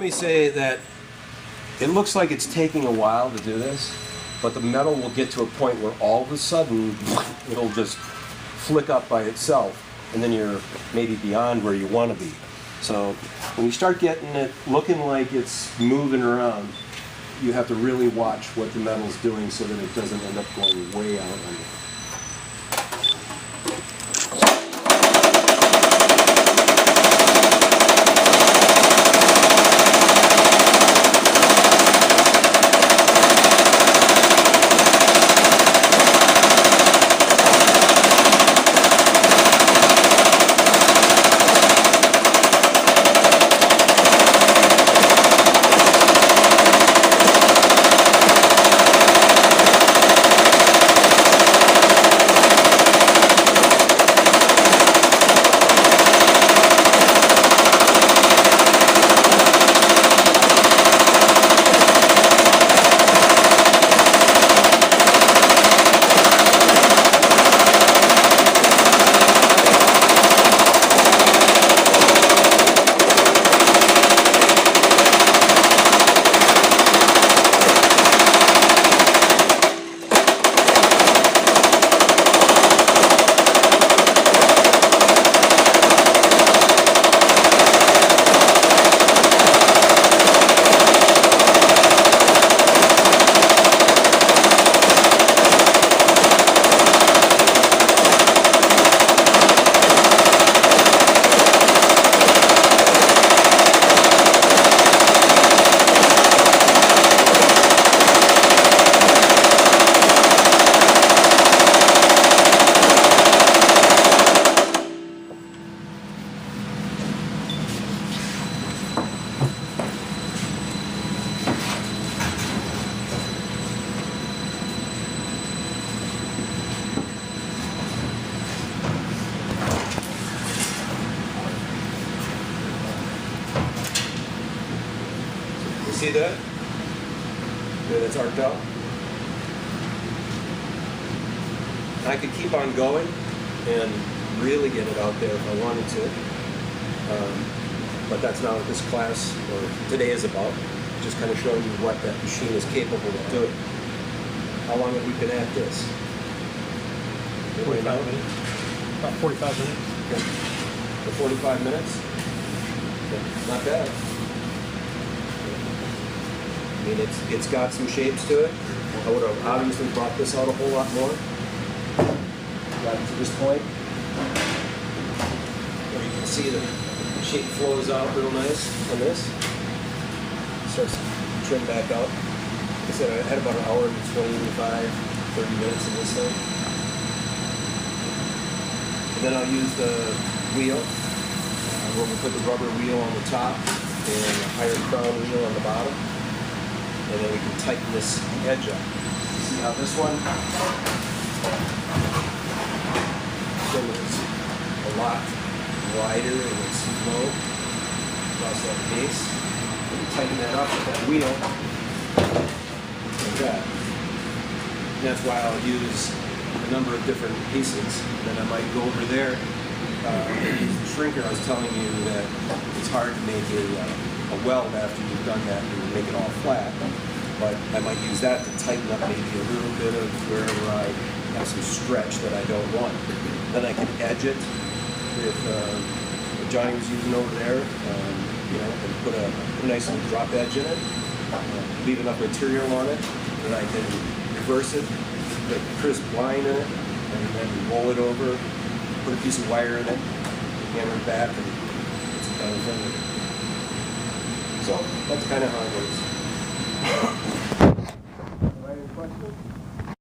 me say that it looks like it's taking a while to do this, but the metal will get to a point where all of a sudden it'll just flick up by itself, and then you're maybe beyond where you want to be. So when you start getting it looking like it's moving around, you have to really watch what the metal's doing so that it doesn't end up going way out on you. See that? Yeah, that's arced out. I could keep on going and really get it out there if I wanted to, but that's not what this class or today is about. Just kind of showing you what that machine is capable of doing. How long have we been at this? 45 minutes. About 45 minutes. Okay. For 45 minutes? Okay. Not bad. I mean, it's got some shapes to it. I would have obviously brought this out a whole lot more. Got it to this point. Where you can see the shape flows out real nice on this. Starts to trim back out. Like I said, I had about an hour and 25, 30 minutes in this thing. And then I'll use the wheel. Where we'll put the rubber wheel on the top and a higher crown wheel on the bottom. And then we can tighten this edge up. See how this one is a lot wider and it's low across that base. We can tighten that up with that wheel like that. And that's why I'll use a number of different pieces. And then I might go over there and use the shrinker. I was telling you that it's hard to make a weld after you've done that and make it all flat, but I might use that to tighten up maybe a little bit of wherever I have some stretch that I don't want. Then I can edge it with what Johnny was using over there, you know, and put a nice little drop edge in it, leave enough material on it that I can reverse it, put a crisp line in it, and then roll it over, put a piece of wire in it, hammer it back, and it's kind of thing. So that's kind of how it works. Any questions?